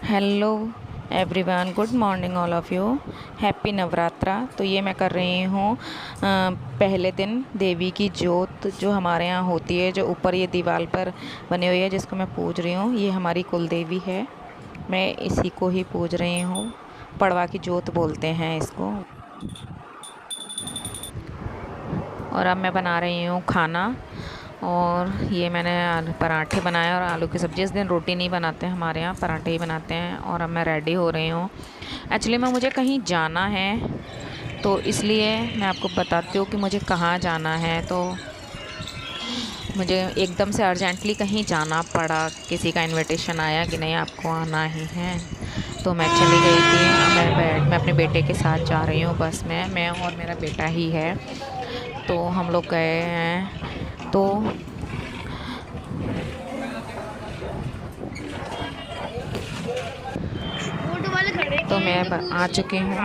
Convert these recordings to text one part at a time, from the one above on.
Hello everyone, good morning all of you. Happy Navratra. तो ये मैं कर रही हूँ पहले दिन देवी की जोत जो हमारे यहाँ होती है, जो ऊपर ये दीवार पर बनी हुई है, जिसको मैं पूज रही हूँ। ये हमारी कुल देवी है, मैं इसी को ही पूज रही हूँ। पड़वा की जोत बोलते हैं इसको। और अब मैं बना रही हूँ खाना। और ये मैंने पराठे बनाए और आलू की सब्ज़ी। इस दिन रोटी नहीं बनाते हैं हमारे यहाँ, पराठे ही बनाते हैं। और अब मैं रेडी हो रही हूँ। एक्चुअली मैं मुझे कहीं जाना है, तो इसलिए मैं आपको बताती हूँ कि मुझे कहाँ जाना है। तो मुझे एकदम से अर्जेंटली कहीं जाना पड़ा, किसी का इनविटेशन आया कि नहीं आपको आना ही है, तो मैं चली गई थी। मैं अपने बेटे के साथ जा रही हूँ बस में। मैं और मेरा बेटा ही है, तो हम लोग गए हैं। तो मैं आ चुकी हूँ।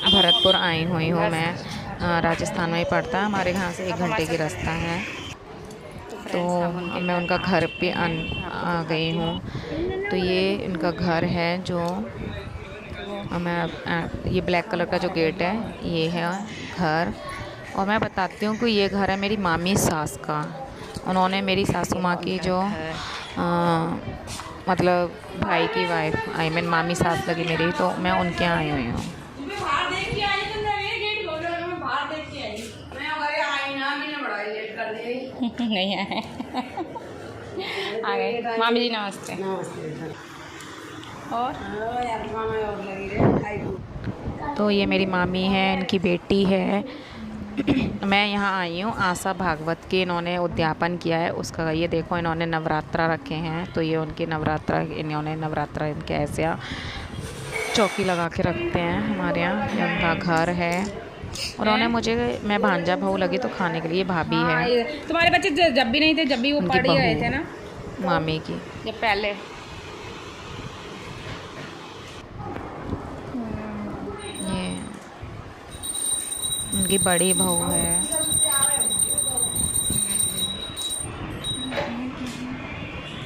भरतपुर आई हुई हूँ मैं। राजस्थान में ही पड़ता है, हमारे यहाँ से 1 घंटे की रास्ता है। तो मैं उनका घर पे आ गई हूँ। तो ये इनका घर है, जो ये ब्लैक कलर का जो गेट है, ये है घर। और मैं बताती हूँ कि ये घर है मेरी मामी सास का। उन्होंने मेरी सासू माँ की जो मतलब भाई की वाइफ, आई मीन मामी सास लगी मेरी, तो मैं उनके यहाँ आई हुई हूँ। नहीं आए। आ गए मामी जी, नमस्ते। और तो ये मेरी मामी है, इनकी बेटी है। मैं यहाँ आई हूँ आशा भागवत के, इन्होंने उद्यापन किया है उसका। ये देखो, इन्होंने नवरात्रा रखे हैं, तो ये उनके नवरात्रा, इन्होंने नवरात्रा इनके ऐसे चौकी लगा के रखते हैं हमारे यहाँ। ये उनका घर है। और उन्होंने मुझे, मैं भांजा बहू लगी तो खाने के लिए भाभी है। तुम्हारे बच्चे जब भी नहीं थे, जब भी वो पढ़ ही रहे थे ना मामी की, जब पहले। ये उनकी बड़ी बहू है।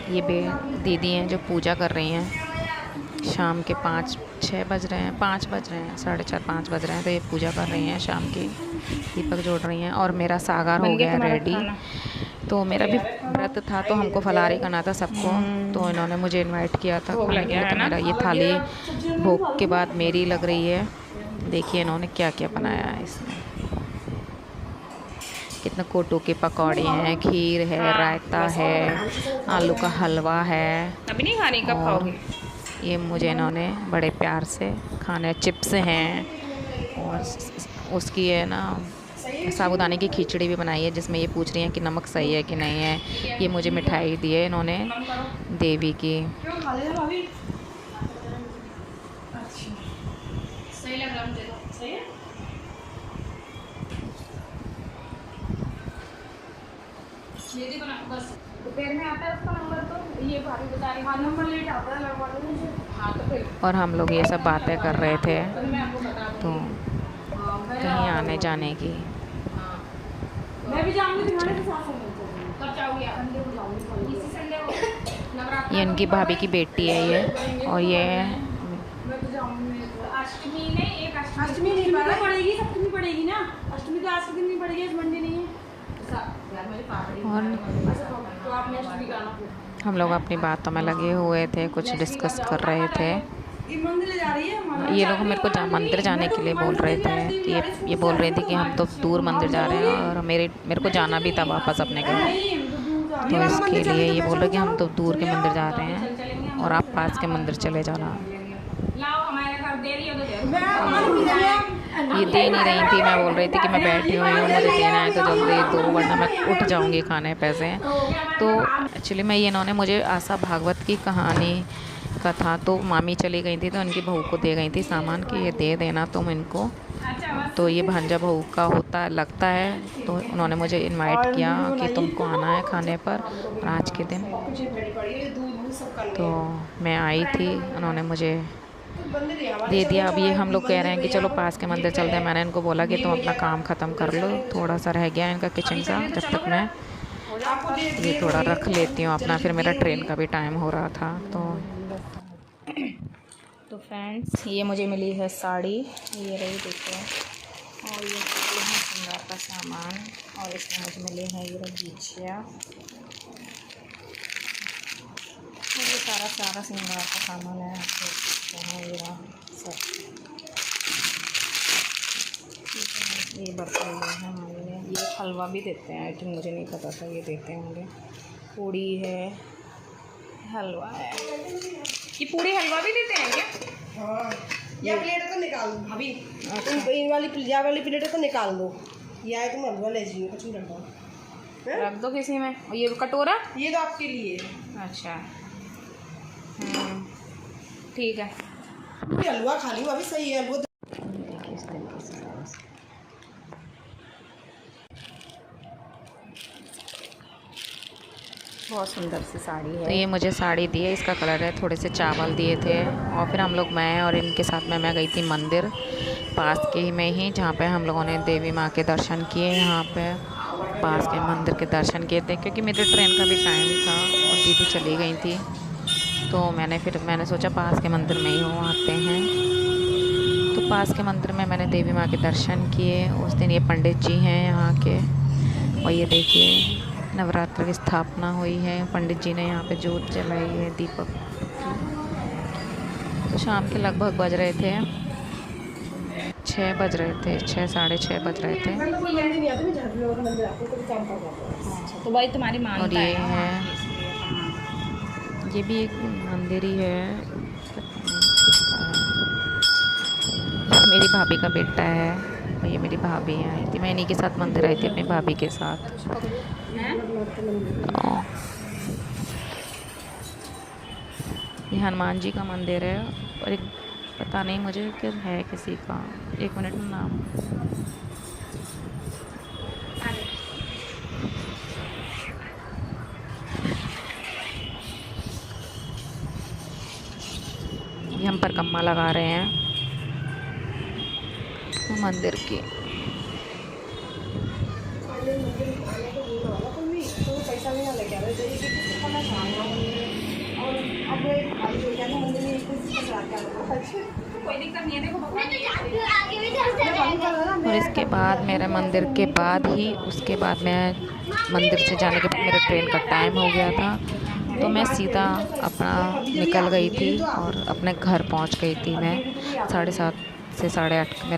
ये दीदी हैं जो पूजा कर रही हैं। शाम के 5-6 बज रहे हैं, 5 बज रहे हैं, 4:30-5 बज रहे हैं। तो ये पूजा कर रही हैं शाम की, दीपक जोड़ रही हैं। और मेरा सागर हो गया रेडी। तो मेरा भी व्रत था, तो हमको फलारी करना था सबको, तो इन्होंने मुझे इनवाइट किया था खाने के लिए। तो मेरा ये थाली भोग के बाद मेरी लग रही है। देखिए इन्होंने क्या क्या बनाया है इसमें। कितने कोटो के पकौड़े हैं, खीर है, रायता है, आलू का हलवा है। अभी नहीं खाने, कब खाओगे? ये मुझे इन्होंने बड़े प्यार से खाने, चिप्स हैं। और उसकी है ना साबूदाने की खिचड़ी भी बनाई है, जिसमें ये पूछ रही हैं कि नमक सही है कि नहीं है। ये मुझे मिठाई दी है इन्होंने देवी की। सही लग रहा मुझे, सही है। बस दोपहर में आता है उसका नंबर, तो ये भाभी बता रही, हाँ नंबर लेट आता है, लगवा दो मुझे। हाँ तो फिर। और हम लोग ये सब बातें कर रहे थे, तो कहीं आने जाने की। मैं भी जाऊंगी तुम्हारे साथ। कब जाओगी? संडे को जाऊंगी, इसी संडे को। ये इनकी भाभी की बेटी है ये। और ये मैं तो जाऊंगी। अष्टमी नहीं, एक अष्टमी नहीं पड़ेगी, सप्तमी पड़ेगी ना। अष्टमी तो आज के दिन नहीं पड़ेगी, आज मंडे नहीं है। और तो आपने अष्टमी का आना। हम लोग अपनी बातों में लगे हुए थे, कुछ डिस्कस कर रहे थे। ये लोग मेरे को मंदिर जाने के लिए बोल रहे थे कि ये बोल रही थी कि हम तो दूर मंदिर जा रहे हैं, और मेरे को जाना भी था वापस अपने घर। तो इसके लिए ये बोल रहे कि हम तो दूर के मंदिर जा रहे हैं और आप पास के मंदिर चले जाना। ये दे नहीं रही थी, मैं बोल रही थी कि मैं बैठी हुई हूँ, मुझे देना है तो जल्दी दो, वरना मैं उठ जाऊँगी खाने पैसे। तो एक्चुअली मैं, ये इन्होंने मुझे आशा भागवत की कहानी का था, तो मामी चली गई थी, तो उनकी बहू को दे गई थी सामान कि ये दे देना तुम इनको। तो ये भांजा बहू का होता लगता है, तो उन्होंने मुझे इनवाइट किया कि तुमको आना है खाने पर आज के दिन। तो मैं आई थी, उन्होंने मुझे दे दिया। अब ये हम लोग कह रहे हैं कि चलो पास के मंदिर चलते हैं। मैंने इनको बोला कि तुम अपना काम ख़त्म कर लो, थोड़ा सा रह गया इनका किचन का, जब तक मैं ये थोड़ा रख लेती हूँ अपना, फिर मेरा ट्रेन का भी टाइम हो रहा था। तो फ्रेंड्स, ये मुझे मिली है साड़ी, ये रही देखो, और ये है श्रृंगार का सामान, और इसमें मुझे मिले हैं ये बिछिया, और ये सारा श्रृंगार का सामान है। ये सब ये बर्तन है हमारे, ये हलवा भी देते हैं, आई थिंक, मुझे नहीं पता था ये देते होंगे। पूड़ी है, हलवा है, ये पूड़ी हलवा भी देते हैं क्या? हाँ, ये प्लेट तो निकाल दो भाभी। तुम इन वाली प्लेट तो निकाल दो। ये आए तुम हलवा ले जाइए, कुछ नहीं करना, रख दो किसी में। ये कटोरा, ये तो आपके लिए। अच्छा, ठीक है। हलवा खा ली भाभी, सही है हलवा। देखिए इस तरीके से बहुत सुंदर सी साड़ी है। तो ये मुझे साड़ी दी है, इसका कलर है, थोड़े से चावल दिए थे। और फिर हम लोग, मैं और इनके साथ में मैं गई थी मंदिर पास के ही में ही, जहाँ पे हम लोगों ने देवी माँ के दर्शन किए। यहाँ पे पास के मंदिर के दर्शन किए थे, क्योंकि मेरे ट्रेन का भी टाइम था और दीदी चली गई थी। तो मैंने सोचा पास के मंदिर में ही हो आते हैं। तो पास के मंदिर में मैंने देवी माँ के दर्शन किए उस दिन। ये पंडित जी हैं यहाँ के, और ये देखिए नवरात्र की स्थापना हुई है, पंडित जी ने यहाँ पे जोत जलाई है, दीपक की। तो शाम के लगभग बज रहे थे 6 बज रहे थे, 6 साढ़े 6 बज रहे थे। तो भाई तुम्हारी मांगता और ये है, ये भी एक मंदिर ही है, मेरी भाभी का बेटा है, और ये मेरी भाभी आई थी, मैं इन्हीं के साथ मंदिर आई थी अपनी भाभी के साथ। ये हनुमान जी का मंदिर है, और एक पता नहीं मुझे कि है किसी का, 1 मिनट में नाम, ये हम परिक्रमा लगा रहे हैं मंदिर की। और इसके बाद मेरे मंदिर के बाद ही, उसके बाद मैं मंदिर से जाने के बाद मेरे ट्रेन का टाइम हो गया था, तो मैं सीधा अपना निकल गई थी और अपने घर पहुंच गई थी। मैं 7:30 से 8:30 मेरा